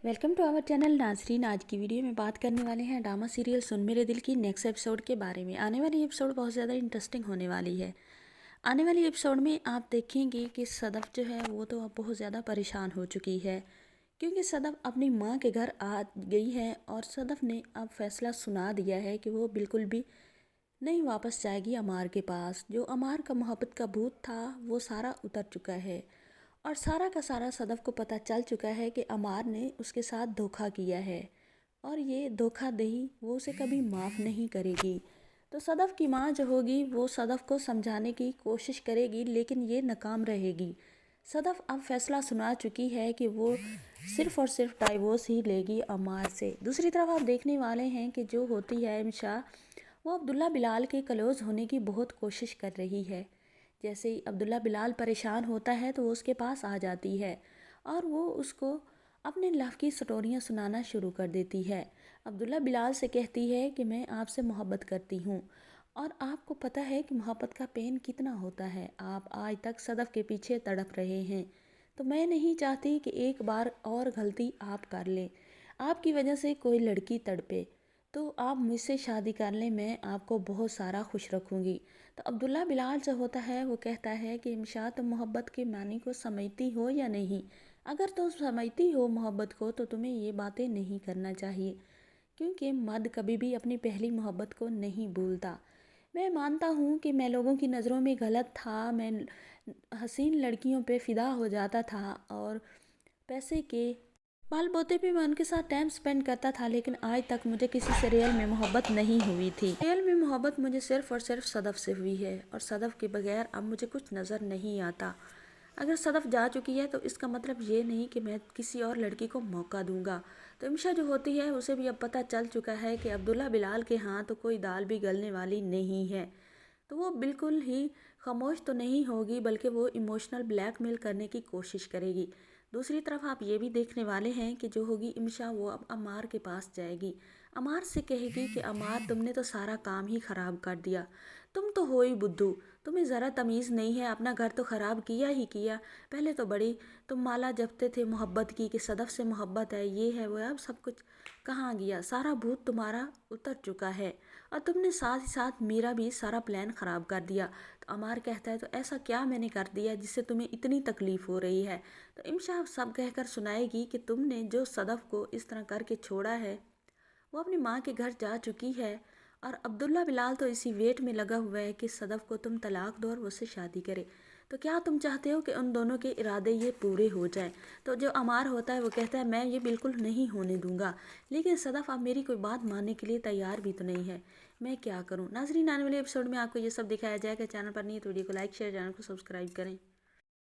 Welcome to our channel नाजरीन। आज की वीडियो में बात करने वाले हैं ड्रामा सीरियल सुन मेरे दिल की नेक्स्ट एपिसोड के बारे में। आने वाली एपिसोड बहुत ज़्यादा इंटरेस्टिंग होने वाली है। आने वाली एपिसोड में आप देखेंगे कि सदफ जो है वो तो अब बहुत ज़्यादा परेशान हो चुकी है, क्योंकि सदफ अपनी माँ के घर आ गई है और सदफ ने अब फैसला सुना दिया है कि वो बिल्कुल भी नहीं वापस जाएगी अमार के पास। जो अमार का मोहब्बत का भूत था वो सारा उतर चुका है और सारा का सारा सदफ को पता चल चुका है कि अमार ने उसके साथ धोखा किया है और ये धोखाधड़ी वो उसे कभी माफ़ नहीं करेगी। तो सदफ की माँ जो होगी वो सदफ को समझाने की कोशिश करेगी, लेकिन ये नाकाम रहेगी। सदफ अब फैसला सुना चुकी है कि वो सिर्फ़ और सिर्फ डाइवोर्स ही लेगी अमार से। दूसरी तरफ आप देखने वाले हैं कि जो होती है इमशा, वो अब्दुल्ला बिलाल के क्लोज़ होने की बहुत कोशिश कर रही है। जैसे ही अब्दुल्ला बिलाल परेशान होता है तो वो उसके पास आ जाती है और वो उसको अपने लव की स्टोरियाँ सुनाना शुरू कर देती है। अब्दुल्ला बिलाल से कहती है कि मैं आपसे मोहब्बत करती हूँ और आपको पता है कि मोहब्बत का पेन कितना होता है। आप आज तक सदफ के पीछे तड़प रहे हैं, तो मैं नहीं चाहती कि एक बार और गलती आप कर लें, आपकी वजह से कोई लड़की तड़पे। तो आप मुझसे शादी कर लें, मैं आपको बहुत सारा खुश रखूँगी। तो अब्दुल्ला बिलाल जो होता है वो कहता है कि इमशा, तुम मोहब्बत के मानी को समझती हो या नहीं? अगर तुम समझती हो मोहब्बत को तो तुम्हें ये बातें नहीं करना चाहिए, क्योंकि मर्द कभी भी अपनी पहली मोहब्बत को नहीं भूलता। मैं मानता हूँ कि मैं लोगों की नज़रों में गलत था, मैं हसीन लड़कियों पे फ़िदा हो जाता था और पैसे के बाल बोते पे मैं उनके साथ टाइम स्पेंड करता था, लेकिन आज तक मुझे किसी से रियल में मोहब्बत नहीं हुई थी। रियल में मोहब्बत मुझे सिर्फ और सिर्फ सदफ से हुई है और सदफ के बगैर अब मुझे कुछ नज़र नहीं आता। अगर सदफ जा चुकी है तो इसका मतलब ये नहीं कि मैं किसी और लड़की को मौका दूंगा। तो इमशा जो होती है उसे भी अब पता चल चुका है कि अब्दुल्ला बिलाल के यहाँ तो कोई दाल भी गलने वाली नहीं है। तो वो बिल्कुल ही खामोश तो नहीं होगी, बल्कि वो इमोशनल ब्लैकमेल करने की कोशिश करेगी। दूसरी तरफ आप ये भी देखने वाले हैं कि जो होगी इमशा, वो अब अमार के पास जाएगी। अमार से कहेगी कि अमार, तुमने तो सारा काम ही ख़राब कर दिया, तुम तो हो ही बुद्धू, तुम्हें ज़रा तमीज़ नहीं है, अपना घर तो ख़राब किया ही किया। पहले तो बड़ी तुम माला जपते थे मोहब्बत की कि सदफ से मोहब्बत है, ये है वो है, अब सब कुछ कहाँ गया? सारा भूत तुम्हारा उतर चुका है और तुमने साथ ही साथ मेरा भी सारा प्लान ख़राब कर दिया। तो अमार कहता है, तो ऐसा क्या मैंने कर दिया जिससे तुम्हें इतनी तकलीफ़ हो रही है? तो इमशा सब कहकर सुनाएगी कि तुमने जो सदफ को इस तरह करके छोड़ा है वो अपनी माँ के घर जा चुकी है और अब्दुल्ला बिलाल तो इसी वेट में लगा हुआ है कि सदफ को तुम तलाक दो और उससे शादी करे। तो क्या तुम चाहते हो कि उन दोनों के इरादे ये पूरे हो जाए? तो जो अमार होता है वो कहता है, मैं ये बिल्कुल नहीं होने दूंगा, लेकिन सदफ आप मेरी कोई बात मानने के लिए तैयार भी तो नहीं है, मैं क्या करूं? नाजरीन, आने वाले एपिसोड में आपको ये सब दिखाया जाएगा। चैनल पर नहीं है तो वीडियो को लाइक शेयर, चैनल को सब्सक्राइब करें।